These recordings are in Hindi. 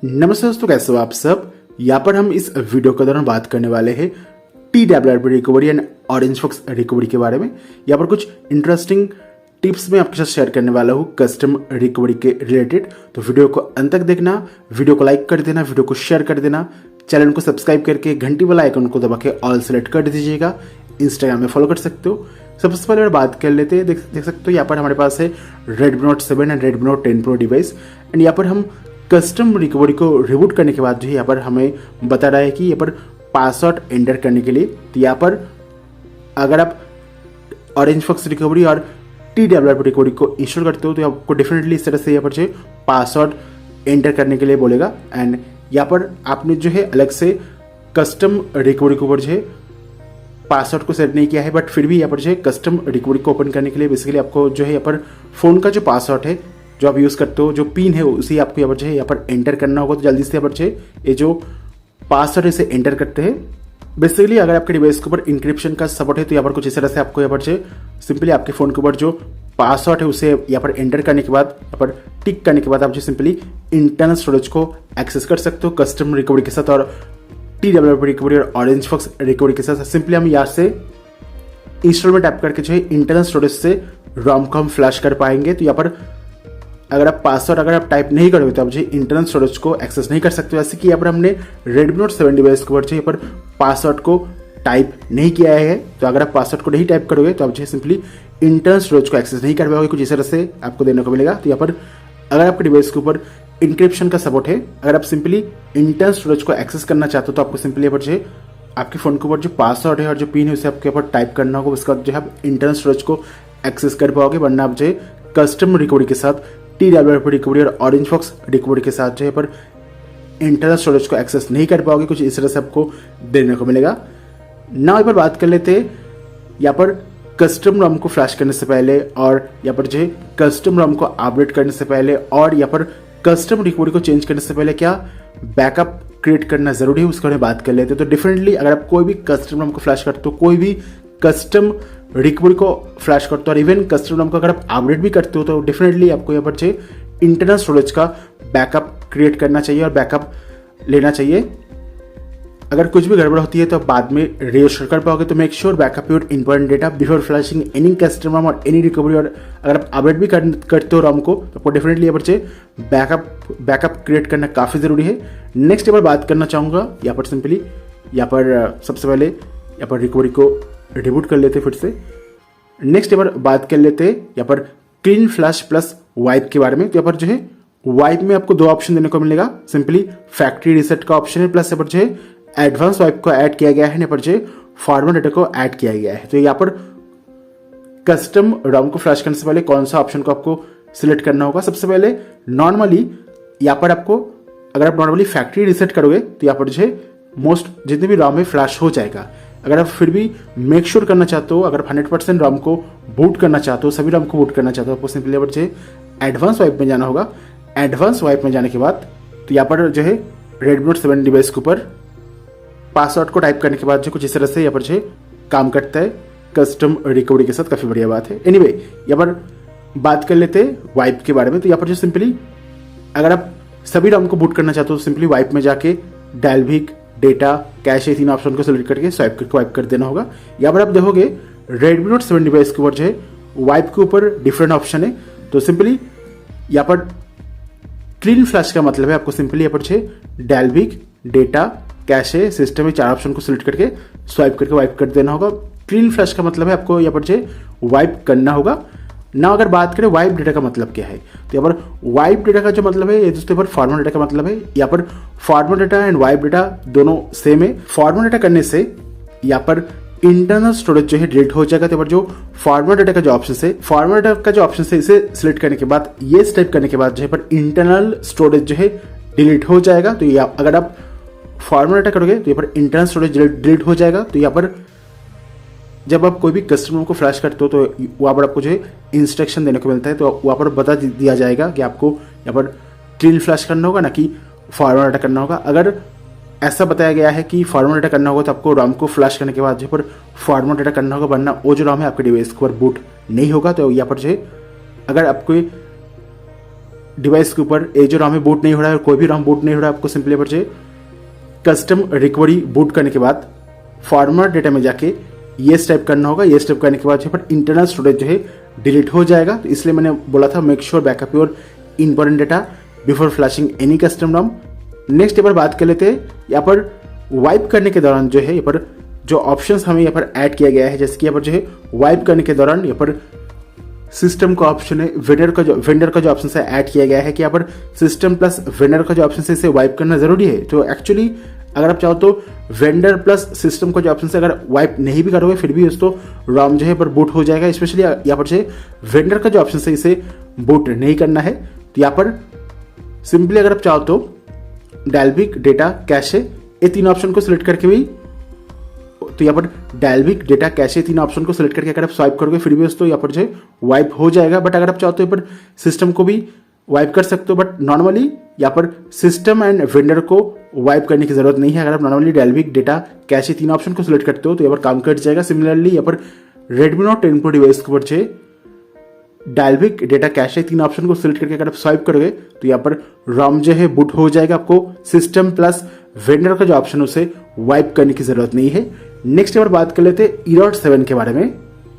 नमस्ते दोस्तों, कैसे हो आप सब। यहाँ पर हम इस वीडियो के दौरान बात करने वाले हैं TWRP recovery and orange fox recovery के बारे में। यहाँ पर कुछ इंटरेस्टिंग टिप्स मैं आपके साथ शेयर करने वाला हूँ कस्टम रिकवरी के रिलेटेड। तो वीडियो को अंत तक देखना, वीडियो को लाइक कर देना, वीडियो को शेयर कर देना, चैनल को सब्सक्राइब करके घंटी वाला आइकन को दबा के ऑल सेलेक्ट कर दीजिएगा। इंस्टाग्राम में फॉलो कर सकते हो। सबसे पहले बात कर लेते हैं, देख सकते हो यहाँ पर हमारे पास है Redmi Note 7 and Redmi Note 10 Pro device. And यहाँ पर हम कस्टम रिकवरी को रिबूट करने के बाद जो है यहाँ पर हमें बता रहा है कि यहाँ पर पासवर्ड एंटर करने के लिए, तो यहाँ पर अगर आप ऑरेंज फॉक्स रिकवरी और TWRP रिकवरी को इंस्टॉल करते हो तो आपको डेफिनेटली इस तरह से यहाँ पर जो पासवर्ड एंटर करने के लिए बोलेगा। एंड यहाँ पर आपने जो है अलग से कस्टम रिकवरी के ऊपर जो है पासवर्ड को सेट नहीं किया है, बट फिर भी यहाँ पर जो है कस्टम रिकवरी को ओपन करने के लिए बेसिकली आपको जो है यहाँ पर फोन का जो पासवर्ड है जो आप यूज़ करते हो, जो पिन है उसी आपको यहाँ पर जो है यहाँ पर एंटर करना होगा। तो जल्दी से यहाँ पर जो है ये जो पासवर्ड है इसे एंटर करते हैं। बेसिकली अगर आपके डिवाइस के ऊपर इंक्रिप्शन का सपोर्ट है तो यहाँ पर कुछ इस तरह से आपको यहाँ पर जो सिंपली आपके फोन के ऊपर जो पासवर्ड है उसे यहाँ पर एंटर करने के बाद यहाँ पर टिक करने के बाद आप जो सिंपली इंटरनल स्टोरेज को एक्सेस कर सकते हो कस्टम रिकवरी के साथ और TWRP रिकवरी और ऑरेंज फॉक्स रिकवरी के साथ। सिंपली हम यहाँ से इंस्टॉल में टैप करके जो है इंटरनल स्टोरेज से रोम को हम फ्लैश कर पाएंगे। तो यहाँ पर अगर आप पासवर्ड अगर आप टाइप नहीं करोगे तो आप जो इंटरनल स्टोरेज को एक्सेस नहीं कर सकते। जैसे कि यहाँ पर हमने Redmi Note 7 डिवाइस के ऊपर जो यहाँ पर पासवर्ड को टाइप नहीं किया है, तो अगर आप पासवर्ड को नहीं टाइप करोगे तो आप जो सिंपली इंटरनल स्टोरेज को एक्सेस नहीं कर पाओगे। कुछ इस तरह से आपको देने को मिलेगा। तो यहाँ पर अगर आपके डिवाइस के ऊपर इंक्रिप्शन का सपोर्ट है, अगर आप सिंपली इंटरनल स्टोरेज को एक्सेस करना चाहते हो तो आपको सिंपली यहाँ पर जो आपके फोन के ऊपर जो पासवर्ड है और जो पिन है उसे आपके ऊपर टाइप करना होगा। उसके बाद जो है आप इंटरनल स्टोरेज को एक्सेस कर पाओगे, वरना आप जो कस्टम रिकवरी के साथ TWRP रिकवरी और ऑरेंज फॉक्स रिकवरी के साथ जो है पर इंटरनल स्टोरेज को एक्सेस नहीं कर पाओगे। कुछ इस तरह से आपको देने को मिलेगा। ना यहाँ पर बात कर लेते हैं यहाँ पर कस्टम रोम को फ्लैश करने से पहले और यहाँ पर जो है कस्टम रोम को अपडेट करने से पहले और यहाँ पर कस्टम रिकवरी को चेंज करने से पहले क्या बैकअप क्रिएट करना जरूरी है, उसके बारे में बात कर लेते हैं। तो डिफरेंटली अगर आप कोई भी कस्टम रोम को फ्लैश करते हो, कोई भी कस्टम रिकवरी को फ्लैश करते हो और इवन कस्टम रोम को अगर आप अपडेट भी करते हो तो डेफिनेटली आपको यहाँ पर जो इंटरनल स्टोरेज का बैकअप क्रिएट करना चाहिए और बैकअप लेना चाहिए। अगर कुछ भी गड़बड़ होती है तो बाद में रीइंस्टॉल कर पाओगे। तो make sure backup your important data before flashing any custom ROM और एनी रिकवरी। और अगर आप अपडेट भी करते हो रोम को तो आपको डेफिनेटली यहाँ पर बैकअप क्रिएट करना काफ़ी ज़रूरी है। नेक्स्ट यहाँ पर बात करना चाहूँगा यहाँ पर सिंपली यहाँ पर सबसे पहले यहाँ पर रिकवरी को रिबूट कर लेते फिर से। नेक्स्ट यहाँ पर बात कर लेते यहाँ पर क्लीन फ्लैश प्लस वाइप के बारे में। तो यहाँ पर जो है वाइप में आपको दो ऑप्शन देने को मिलेगा, सिंपली फैक्ट्री रिसेट का ऑप्शन है, प्लस यहाँ पर जो है एडवांस वाइप को ऐड किया गया है, यहाँ पर जो फॉर्मेट डेटा को ऐड किया गया है। तो यहाँ पर कस्टम रोम को फ्लैश करने से पहले कौन सा ऑप्शन को आपको सिलेक्ट करना होगा। सबसे पहले नॉर्मली यहाँ पर आपको अगर आप नॉर्मली फैक्ट्री रिसेट करोगे तो यहाँ पर जो है मोस्ट जितने भी रोम है फ्लैश हो जाएगा। अगर आप फिर भी मेक श्योर करना चाहते हो, अगर 100% रोम को बूट करना चाहते हो, सभी रोम को बूट करना चाहते हो, आपको सिंपली यहाँ पर जो एडवांस वाइप में जाना होगा। एडवांस वाइप में जाने के बाद तो यहाँ पर जो है Redmi Note 7 डिवाइस के ऊपर पासवर्ड को टाइप करने के बाद जो कुछ इस तरह से यहाँ पर जो काम करता है कस्टम रिकवरी के साथ। काफ़ी बढ़िया बात है। एनीवे यहाँ पर बात कर लेते हैं वाइप के बारे में। तो यहाँ पर जो सिंपली अगर आप सभी रोम को बूट करना चाहते हो तो सिंपली वाइप में जाके डालविक डेटा कैश ये तीन ऑप्शन को सिलेक्ट करके स्वाइप करके वाइप कर देना होगा। यहाँ पर आप देखोगे Redmi Note 7 डिवाइस के ऊपर जो है वाइप के ऊपर डिफरेंट ऑप्शन है। तो सिंपली यहाँ पर क्लीन फ्लैश का मतलब है आपको सिंपली यहाँ पर जो डालविक डेटा कैशे सिस्टम में चार ऑप्शन को सिलेक्ट करके स्वाइप करके वाइप कर देना होगा। क्लीन फ्लैश का मतलब है आपको यहाँ पर जो वाइप करना होगा ना। अगर बात करें वाइप डेटा का मतलब क्या है, तो यहाँ पर वाइप डेटा का जो मतलब है ये दोस्तों पर फॉर्मेट डेटा का मतलब है। यहाँ पर format data and wipe data दोनों सेम है। फॉर्मेट डेटा करने से यहाँ पर इंटरनल स्टोरेज जो है डिलीट हो जाएगा। तो यहाँ पर जो फॉर्मेट डेटा का जो ऑप्शन है, फॉर्मेट डेटा का जो ऑप्शन है इसे सिलेक्ट करने के बाद ये स्टेप करने के बाद जो है पर इंटरनल स्टोरेज जो है डिलीट हो जाएगा। तो अगर आप फॉर्मेट डेटा करोगे तो यहाँ पर इंटरनल स्टोरेज डिलीट हो जाएगा। तो यहाँ पर जब आप कोई भी कस्टमर को फ्लैश करते हो तो वहाँ पर आपको जो है इंस्ट्रक्शन देने को मिलता है। तो वहाँ पर बता दिया जाएगा कि आपको यहाँ पर क्लीन फ्लैश करना होगा ना कि फॉर्मेट डेटा करना होगा। अगर ऐसा बताया गया है कि फॉर्मेट डेटा करना होगा तो आपको रोम को फ्लैश करने के बाद जो पर फॉर्मेट डेटा करना होगा, वरना वो जो रोम है आपके डिवाइस के ऊपर बूट नहीं होगा। तो यहाँ पर जो है अगर आपको डिवाइस के ऊपर ये जो रॉम है बूट नहीं हो रहा है, कोई भी रॉम बूट नहीं हो रहा है, आपको सिंपली पर जो कस्टम रिकवरी बूट करने के बाद फॉर्मेट डेटा में जाके ये स्टेप करना होगा। ये स्टेप करने के बाद जो पर इंटरनल स्टोरेज जो है डिलीट हो जाएगा। तो इसलिए मैंने बोला था make sure backup your important data before flashing any custom ROM. Next यहाँ पर बात कर लेते हैं, यहाँ पर वाइप करने के दौरान जो है यहाँ पर जो ऑप्शंस हमें यहाँ पर ऐड किया गया है, जैसे कि यहाँ पर जो है वाइप करने के दौरान यहाँ पर सिस्टम का ऑप्शन है, वेंडर का जो ऑप्शन है ऐड किया गया है कि यहाँ पर सिस्टम प्लस वेंडर का जो ऑप्शन है इसे वाइप करना जरूरी है। तो एक्चुअली अगर आप चाहो तो वेंडर प्लस सिस्टम का जो ऑप्शन है अगर वाइप नहीं भी करोगे फिर भी उसको रॉम जो है पर बूट हो जाएगा। स्पेशली यहाँ पर जो वेंडर का जो ऑप्शन है इसे बूट नहीं करना है। तो यहाँ पर सिंपली अगर आप चाहो तो डाल्विक डेटा कैशे ये तीन ऑप्शन को सिलेक्ट करके भी, तो यहाँ पर डाल्विक डेटा कैशे तीन ऑप्शन को सिलेक्ट करके अगर आप स्वाइप करोगे फिर भी तो यहाँ पर जो है वाइप हो जाएगा। बट अगर आप चाहो तो यहाँ पर सिस्टम को भी वाइप कर सकते हो, बट नॉर्मली यहाँ पर सिस्टम एंड वेंडर को वाइप करने की जरूरत नहीं है। अगर आप नॉर्मली डाल्विक डेटा कैशे तीन ऑप्शन को सिलेक्ट करते हो तो यहाँ पर काम कर जाएगा। सिमिलरली यहाँ पर रेडमी नोट 10 Pro डिवाइस के ऊपर जो डाल्विक डेटा कैशे तीन ऑप्शन को सिलेक्ट करके अगर आप स्वाइप करोगे तो यहाँ पर रॉम जो है बूट हो जाएगा। आपको सिस्टम प्लस वेंडर का जो ऑप्शन है उसे वाइप करने की जरूरत नहीं है। नेक्स्ट यहाँ पर बात कर लेते हैं इरॉड 7 के बारे में।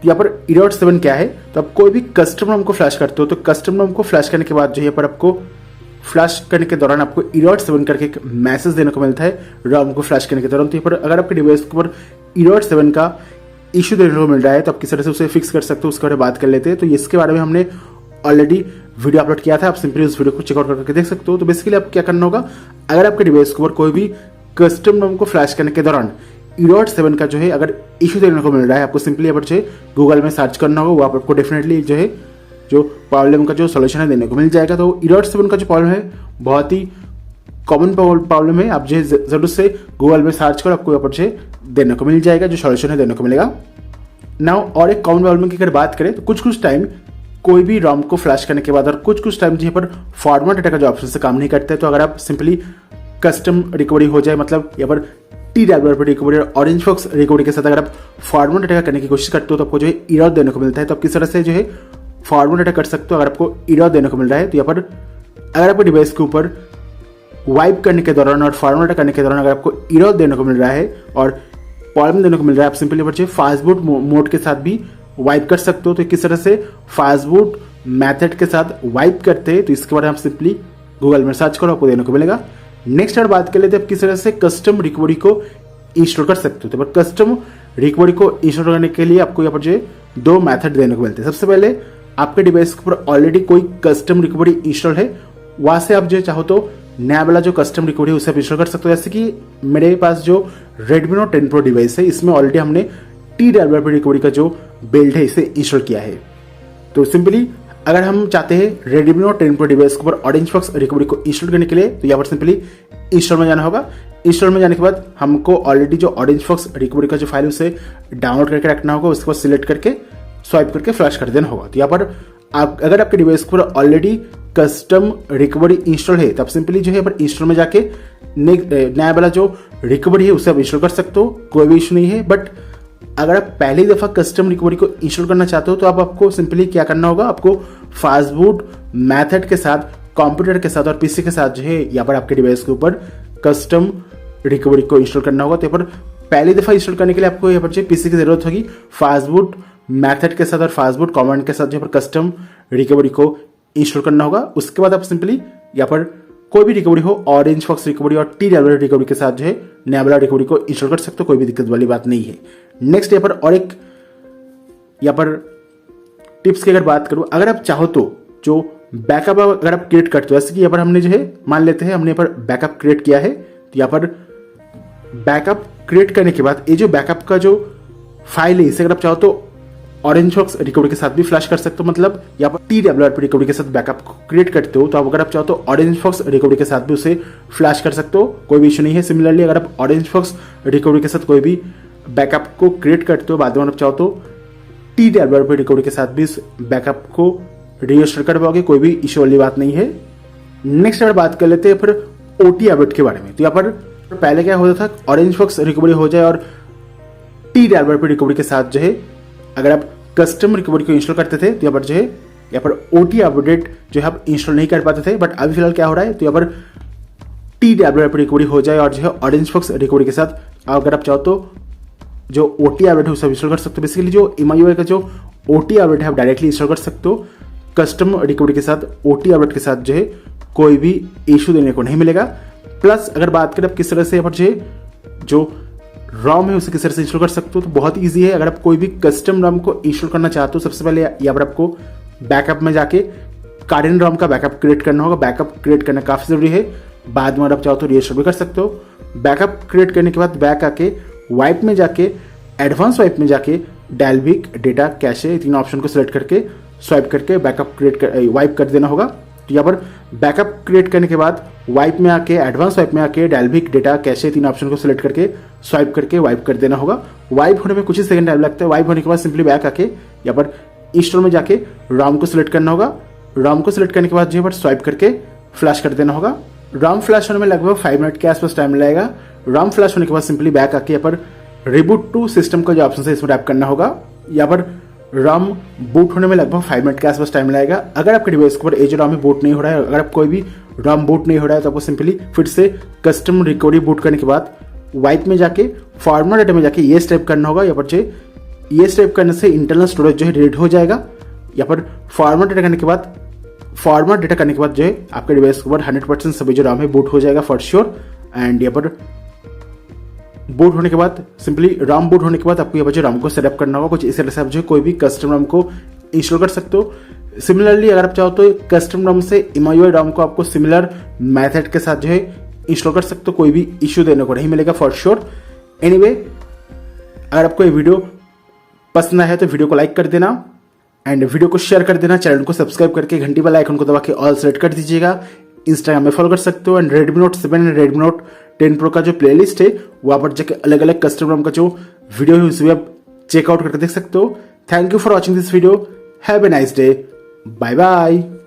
यहाँ पर इरॉड 7 क्या है, तो आप कोई भी कस्टम रॉम को फ्लैश करते हो तो कस्टम रॉम को फ्लैश करने के बाद जो यहाँ पर आपको फ्लैश करने के दौरान आपको इरॉड 7 करके एक मैसेज देने को मिलता है रॉम को फ्लैश करने के दौरान। तो यहाँ पर अगर आपके डिवाइस के ऊपर इरॉड 7 का इशू देखने को मिल रहा है तो आप किस तरह से उसे फिक्स कर सकते हो उसके बारे में बात कर लेते हैं। तो इसके बारे में हमने ऑलरेडी वीडियो अपलोड किया था, आप सिंपली उस वीडियो को चेकआउट करके देख सकते हो। तो बेसिकली आप क्या करना होगा, अगर आपके डिवाइस के ऊपर कोई भी कस्टम रॉम को फ्लैश करने के दौरान इरॉड 7 का जो है अगर इशू देखने को मिल रहा है, आपको सिंपली यहाँ पर जो है गूगल में सर्च करना होगा, वो आपको डेफिनेटली जो है जो प्रॉब्लम का जो सोल्यूशन है देने को मिल जाएगा। तो इरॉड 7 का जो प्रॉब्लम है बहुत ही कॉमन प्रॉब्लम है, आप जो जरूर से गूगल में सर्च करो, आपको यहाँ पर जो देने को मिल जाएगा, जो सोल्यूशन है देने को मिलेगा। नाउ और एक कॉमन प्रॉब्लम की अगर बात करें तो कुछ टाइम कोई भी रॉम को फ्लैश करने के बाद और कुछ टाइम यहाँ पर फॉर्मेट डेटा का जो ऑप्शन से काम नहीं करते, तो अगर आप सिंपली कस्टम रिकवरी हो जाए, मतलब यहाँ पर TWRP रिकवरी और ऑरेंज फॉक्स रिकवरी के साथ अगर आप फॉर्मेट डेटा करने की कोशिश करते हो तो आपको जो है एरर देने को मिलता है। तो आप किस तरह से जो है फॉर्मेट डेटा कर सकते हो अगर आपको एरर देने को मिल रहा है। तो यहाँ पर अगर आपके डिवाइस के ऊपर वाइप करने के दौरान और फॉर्मेट डेटा करने के दौरान अगर आपको एरर देने को मिल रहा है और प्रॉब्लम देने को मिल रहा है, आप सिंपली यहाँ पर फास्ट बूट मोड के साथ भी वाइप कर सकते हो। तो किस तरह से फास्ट बूट मेथड के साथ वाइप करते हैं तो इसके बारे में आप सिंपली गूगल में सर्च करो, आपको देने को मिलेगा। नेक्स्ट बार बात कर लेते हैं आप किस तरह से कस्टम रिकवरी को इंस्टॉल कर सकते हो। तो कस्टम रिकवरी को इंस्टॉल करने के लिए आपको यहाँ पर जो है दो मेथड देने को मिलते हैं। सबसे पहले आपके डिवाइस के ऊपर ऑलरेडी कोई कस्टम रिकवरी इंस्टॉल है, वहां से आप जो चाहो तो नया वाला जो कस्टम रिकवरी है उसे आप इंस्टॉल कर सकते हो। जैसे कि मेरे पास जो रेडमी नोट 10 Pro डिवाइस है इसमें ऑलरेडी हमने TWRP रिकवरी का जो बिल्ड है इसे इंस्टॉल किया है। तो सिंपली अगर हम चाहते हैं रेडमी नोट 10 Pro डिवाइस के ऊपर ऑरेंज फॉक्स रिकवरी को इंस्टॉल करने के लिए, तो यहाँ पर सिंपली इंस्टॉल में जाना होगा। इंस्टॉल में जाने के बाद हमको ऑलरेडी जो ऑरेंज फॉक्स रिकवरी का जो फाइल है उसे डाउनलोड करके रखना होगा, उसके बाद सिलेक्ट करके स्वाइप करके फ्लैश कर देना होगा। तो यहाँ पर अगर आपके डिवाइस के ऊपर ऑलरेडी कस्टम रिकवरी इंस्टॉल है तो आप सिंपली जो है यहाँ पर इंस्टॉल में जाके नया वाला जो रिकवरी है उसे आप इंस्टॉल कर सकते हो, कोई भी इशू नहीं है। बट अगर आप पहली दफा कस्टम रिकवरी को इंस्टॉल करना चाहते हो तो आपको सिंपली क्या करना होगा, आपको फास्ट बूट मेथड के साथ, कंप्यूटर के साथ और पीसी के साथ जो है यहाँ पर आपके डिवाइस के ऊपर कस्टम रिकवरी को इंस्टॉल करना होगा। तो यहाँ पर पहली दफा इंस्टॉल करने के लिए आपको यहाँ पर जो पीसी की जरूरत होगी, फास्ट बूट मेथड के साथ और फास्ट बूट कमांड के साथ जो पर कस्टम रिकवरी को इंस्टॉल करना होगा। उसके बाद आप सिंपली यहाँ पर कोई भी रिकवरी हो, ऑरेंज फॉक्स रिकवरी और TWRP रिकवरी के साथ जो है नया वाला रिकवरी को इंस्टॉल कर सकते हो, कोई भी दिक्कत वाली बात नहीं है। नेक्स्ट यहाँ पर और एक यहाँ पर टिप्स की अगर बात करूं, अगर आप चाहो तो जो बैकअप अगर आप क्रिएट करते हो, जैसे कि यहाँ पर हमने जो है मान लेते हैं हमने यहाँ पर बैकअप क्रिएट किया है, तो यहाँ पर बैकअप क्रिएट करने के बाद ये जो बैकअप का जो फाइल है इसे अगर आप चाहो तो ऑरेंज फॉक्स रिकवरी के साथ भी फ्लैश कर सकते हो। मतलब यहाँ पर TWRP रिकवरी के साथ बैकअप क्रिएट करते हो तो अगर आप चाहो तो ऑरेंज फॉक्स रिकवरी के साथ भी उसे फ्लैश कर सकते हो, कोई भी इशू नहीं है। सिमिलरली अगर आप ऑरेंज फॉक्स रिकवरी के साथ कोई भी बैकअप को क्रिएट करते हो, बाद में आप चाहो तो TWRP रिकवरी के साथ भी इस बैकअप को रीइंस्टॉल कर पाओगे, कोई भी इशू वाली बात नहीं है। नेक्स्ट अगर बात कर लेते हैं फिर OT अपडेट के बारे में, तो यहाँ पर पहले क्या होता था, ऑरेंज फॉक्स रिकवरी हो जाए और TWRP रिकवरी के साथ जो है अगर आप कस्टम रिकवरी को इंस्टॉल करते थे तो यहाँ पर जो है यहाँ पर OT अपडेट जो है आप इंस्टॉल नहीं कर पाते थे, बट अभी फिलहाल क्या हो रहा है, तो यहाँ पर TWRP रिकवरी हो जाए और जो है ऑरेंज फॉक्स रिकवरी के साथ अगर आप चाहो तो जो OT अपडेट है उसे इंस्टॉल कर सकते हो। बेसिकली जो MIUI का जो OT अपडेट है आप डायरेक्टली इंस्टॉल कर सकते हो। कस्टम रिकवरी के साथ OT अपडेट के साथ जो है कोई भी इशू देने को नहीं मिलेगा। प्लस अगर बात करें आप किस तरह से यहाँ पर जो ROM है उसे किस तरह से इंस्टॉल कर सकते हो, तो बहुत ईजी है। अगर आप कोई भी कस्टम ROM को इंस्टॉल करना चाहते हो, सबसे पहले यहाँ पर आपको बैकअप में जाके Kden ROM का बैकअप क्रिएट करना होगा। बैकअप क्रिएट करना काफ़ी ज़रूरी है, बाद में अगर आप चाहो तो रीइंस्टॉल भी कर सकते हो। बैकअप क्रिएट करने के बाद बैक आके वाइप में जाके एडवांस वाइप में जाके डेल्विक डेटा कैशे तीन ऑप्शन को सिलेक्ट करके स्वाइप करके बैकअप वाइप कर देना होगा। तो यहाँ पर बैकअप क्रिएट करने के बाद वाइप में आके एडवांस वाइप में आके डेल्विक डेटा कैशे तीन ऑप्शन को सिलेक्ट करके स्वाइप करके वाइप कर देना होगा। वाइप होने में कुछ ही सेकंड टाइम लगता है। वाइप होने के बाद सिंपली बैक आके यहाँ पर इंस्टॉल में जाके ROM को सिलेक्ट करना होगा। ROM को सिलेक्ट करने के बाद जो पर स्वाइप करके फ्लैश कर देना होगा। ROM फ्लैश होने में लगभग 5 मिनट के आसपास टाइम लगेगा। ROM फ्लैश होने के बाद सिंपली बैक आके यहाँ पर रिबूट टू सिस्टम का जो ऑप्शन है इसमें टैप करना होगा। यहाँ पर ROM बूट होने में लगभग 5 मिनट के आसपास टाइम लगेगा। अगर आपके डिवाइस के ऊपर एज ROM में बूट नहीं हो रहा है, अगर आप कोई भी ROM बूट नहीं हो रहा है, तो आपको सिंपली फिर से कस्टम रिकवरी बूट करने के बाद वाइप में जाके फॉर्मेट डेटा में जाके ये स्टेप करना होगा। यहाँ पर जो ये स्टेप करने से इंटरनल स्टोरेज जो है रीड हो जाएगा। यहाँ पर फॉर्मेट डेटा करने के बाद जो है आपके डिवाइस के ऊपर 100% सभी जो ROM है बूट हो जाएगा फॉर श्योर। एंड यहाँ पर बूट होने के बाद सिंपली ROM बूट होने के बाद आपको यहाँ पर जो ROM को सेटअप करना होगा। कुछ इस तरह से आप जो कोई भी कस्टम ROM को इंस्टॉल कर सकते हो। सिमिलरली अगर आप चाहो तो कस्टम ROM से MIUI ROM को आपको सिमिलर मेथड के साथ जो है इंस्टॉल कर सकते हो। कोई भी इश्यू देने को नहीं मिलेगा फॉर श्योर। एनीवे, अगर आपको ये वीडियो पसंद आया है तो वीडियो को लाइक कर देना एंड वीडियो को शेयर कर देना। चैनल को सब्सक्राइब करके घंटी वाला आइकन को दबा के ऑल सेलेक्ट कर दीजिएगा। इंस्टाग्राम में फॉलो कर सकते हो। And Redmi Note 7 and Redmi Note 10 Pro का जो प्लेलिस्ट है वहाँ पर जाके अलग अलग कस्टम ROM का जो वीडियो है उसे भी आप चेकआउट करके देख सकते हो। Thank you for watching this video. Have a nice day. Bye bye.